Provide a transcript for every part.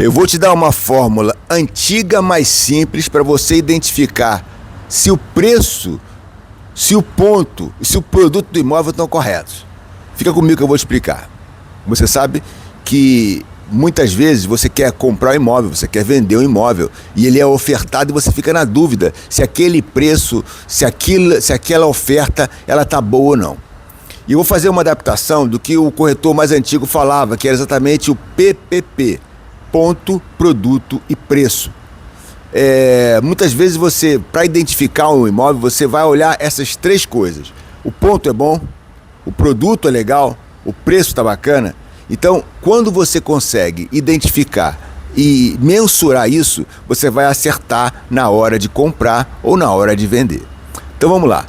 Eu vou te dar uma fórmula antiga, mais simples, para você identificar se o preço, se o ponto e se o produto do imóvel estão corretos. Fica comigo que eu vou te explicar. Você sabe que muitas vezes você quer comprar um imóvel, você quer vender um imóvel e ele é ofertado e você fica na dúvida se aquele preço, se aquela oferta, ela tá boa ou não. E eu vou fazer uma adaptação do que o corretor mais antigo falava, que era exatamente o PPP, ponto, produto e preço. Muitas vezes você, para identificar um imóvel, você vai olhar essas três coisas. O ponto é bom, o produto é legal, o preço está bacana. Então, quando você consegue identificar e mensurar isso, você vai acertar na hora de comprar ou na hora de vender. Então vamos lá.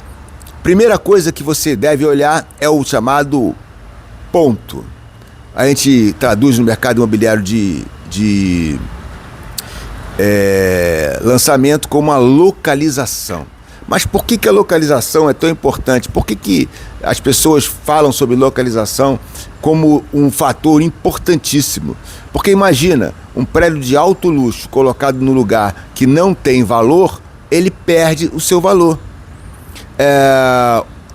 Primeira coisa que você deve olhar é o chamado ponto. A gente traduz no mercado imobiliário de lançamento como a localização. Mas por que a localização é tão importante? Por que as pessoas falam sobre localização como um fator importantíssimo? Porque imagina, um prédio de alto luxo colocado no lugar que não tem valor, ele perde o seu valor.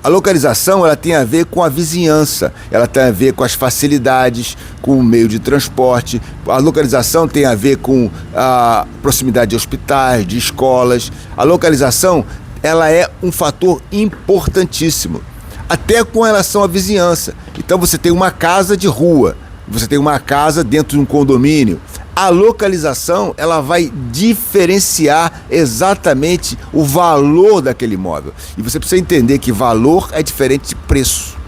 A localização, ela tem a ver com a vizinhança, ela tem a ver com as facilidades, com o meio de transporte. A localização tem a ver com a proximidade de hospitais, de escolas. A localização, ela é um fator importantíssimo, até com relação à vizinhança. Então você tem uma casa de rua, você tem uma casa dentro de um condomínio. A localização, ela vai diferenciar exatamente o valor daquele imóvel. E você precisa entender que valor é diferente de preço.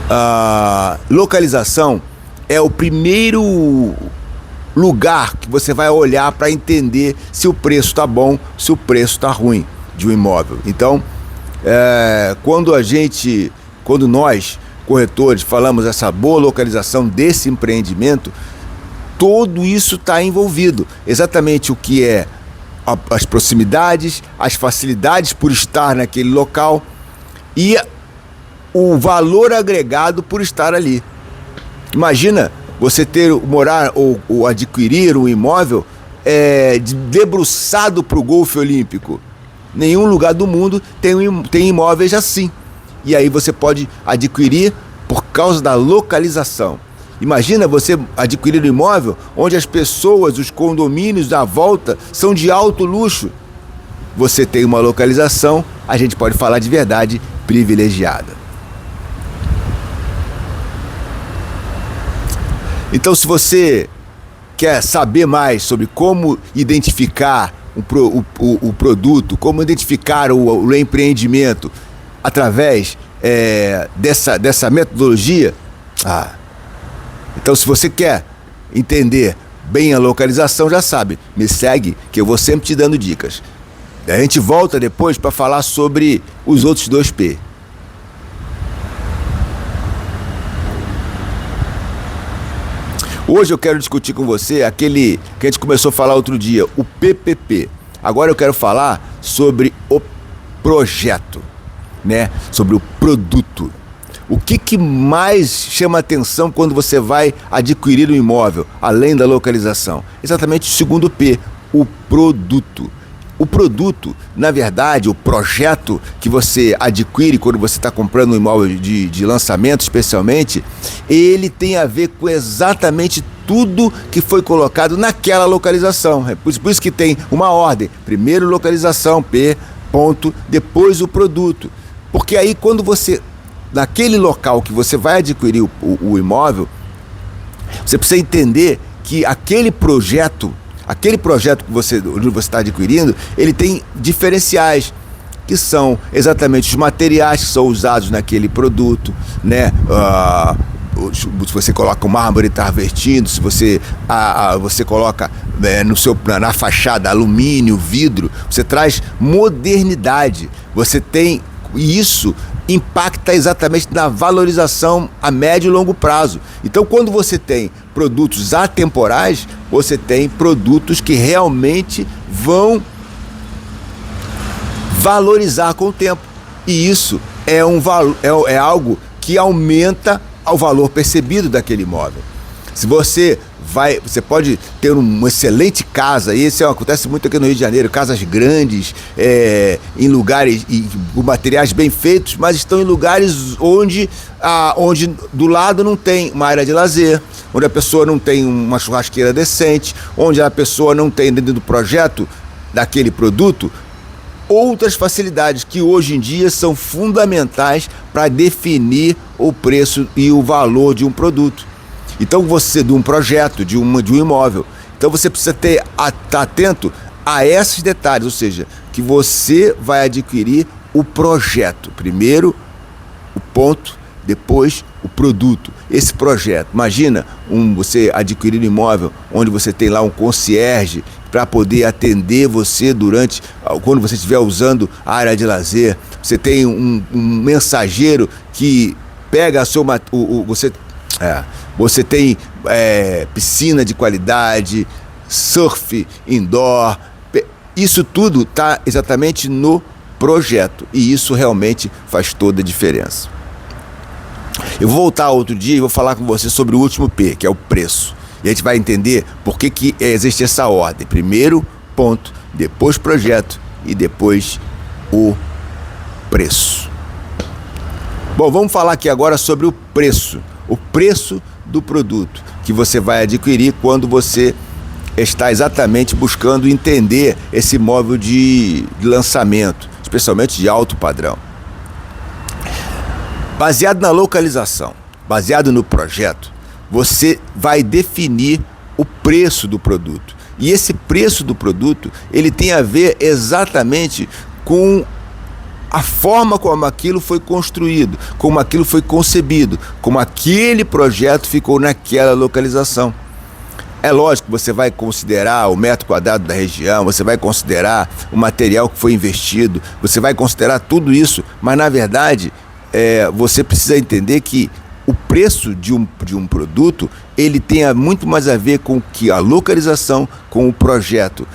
A localização é o primeiro lugar que você vai olhar para entender se o preço está bom, se o preço está ruim de um imóvel. Então, quando nós, corretores, falamos essa boa localização desse empreendimento, tudo isso está envolvido. Exatamente o que é as proximidades, as facilidades por estar naquele local e o valor agregado por estar ali. Imagina você morar ou adquirir um imóvel debruçado para o Golfe Olímpico. Nenhum lugar do mundo tem imóveis assim. E aí você pode adquirir por causa da localização. Imagina você adquirir um imóvel onde as pessoas, os condomínios à volta são de alto luxo. Você tem uma localização, a gente pode falar de verdade, privilegiada. Então, se você quer saber mais sobre como identificar o produto, como identificar o empreendimento através dessa metodologia, então se você quer entender bem a localização, já sabe, me segue que eu vou sempre te dando dicas. A gente volta depois para falar sobre os outros 2 P. Hoje eu quero discutir com você aquele que a gente começou a falar outro dia, o PPP. Agora eu quero falar sobre o projeto, né? Sobre o produto. O que mais chama atenção quando você vai adquirir um imóvel, além da localização? Exatamente o segundo P, o produto. O produto, na verdade, o projeto que você adquire quando você está comprando um imóvel de lançamento, especialmente, ele tem a ver com exatamente tudo que foi colocado naquela localização. É por isso que tem uma ordem. Primeiro localização, P, ponto, depois o produto. Porque aí quando você, naquele local que você vai adquirir o imóvel, você precisa entender que aquele projeto que você está adquirindo, ele tem diferenciais, que são exatamente os materiais que são usados naquele produto, né? Se você coloca o mármore e está vertindo, se você coloca na fachada alumínio, vidro, você traz modernidade, você tem isso. Impacta exatamente na valorização a médio e longo prazo. Então, quando você tem produtos atemporais, você tem produtos que realmente vão valorizar com o tempo. E isso é algo que aumenta o valor percebido daquele imóvel. Se você você pode ter uma excelente casa, e isso acontece muito aqui no Rio de Janeiro, casas grandes, em lugares com materiais bem feitos, mas estão em lugares onde do lado não tem uma área de lazer, onde a pessoa não tem uma churrasqueira decente, onde a pessoa não tem dentro do projeto daquele produto outras facilidades que hoje em dia são fundamentais para definir o preço e o valor de um produto. Então você, de um projeto, de um imóvel, então você precisa estar atento a esses detalhes, ou seja, que você vai adquirir o projeto. Primeiro o ponto, depois o produto. Esse projeto, imagina você adquirir um imóvel onde você tem lá um concierge para poder atender você quando você estiver usando a área de lazer. Você tem um mensageiro que pega você tem piscina de qualidade, surf indoor. Isso tudo está exatamente no projeto e isso realmente faz toda a diferença. Eu vou voltar outro dia e vou falar com você sobre o último P, que é o preço. E a gente vai entender por que existe essa ordem. Primeiro ponto, depois projeto e depois o preço. Bom, vamos falar aqui agora sobre o preço. O preço do produto que você vai adquirir quando você está exatamente buscando entender esse imóvel de lançamento, especialmente de alto padrão. Baseado na localização, baseado no projeto, você vai definir o preço do produto. E esse preço do produto, ele tem a ver exatamente com a forma como aquilo foi construído, como aquilo foi concebido, como aquele projeto ficou naquela localização. É lógico que você vai considerar o metro quadrado da região, você vai considerar o material que foi investido, você vai considerar tudo isso, mas na verdade você precisa entender que o preço de um produto, ele tem muito mais a ver com a localização, com o projeto,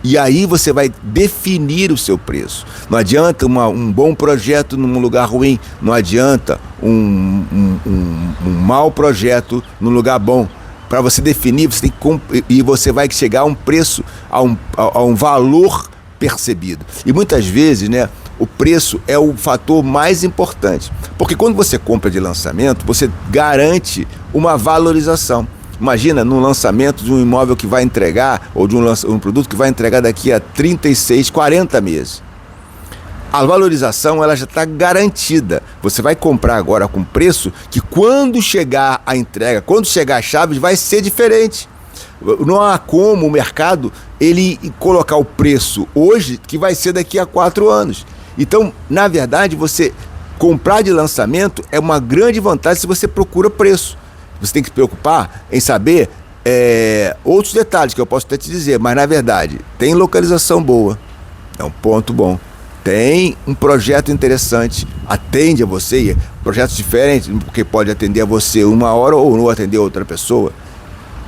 e aí você vai definir o seu preço. Não adianta um bom projeto num lugar ruim, não adianta um mau projeto num lugar bom. Para você definir, você vai chegar a um preço, a um valor percebido. E muitas vezes, né, o preço é o fator mais importante. Porque quando você compra de lançamento, você garante uma valorização. Imagina no lançamento de um imóvel que vai entregar, ou de um produto que vai entregar daqui a 36, 40 meses. A valorização ela já está garantida. Você vai comprar agora com preço que quando chegar a entrega, quando chegar a chave, vai ser diferente. Não há como o mercado ele colocar o preço hoje que vai ser daqui a 4 anos. Então, na verdade, você comprar de lançamento é uma grande vantagem se você procura preço. Você tem que se preocupar em saber outros detalhes que eu posso até te dizer, mas na verdade, tem localização boa, é um ponto bom. Tem um projeto interessante, atende a você, projetos diferentes, porque pode atender a você uma hora ou não atender outra pessoa.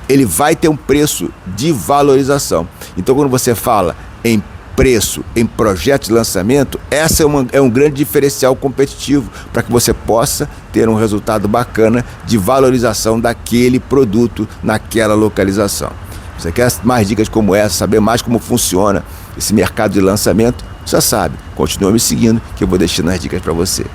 Ele vai ter um preço de valorização. Então, quando você fala em preço, em projeto de lançamento, essa é um grande diferencial competitivo para que você possa ter um resultado bacana de valorização daquele produto naquela localização. Você quer mais dicas como essa, saber mais como funciona esse mercado de lançamento? Já sabe, continua me seguindo que eu vou deixando as dicas para você.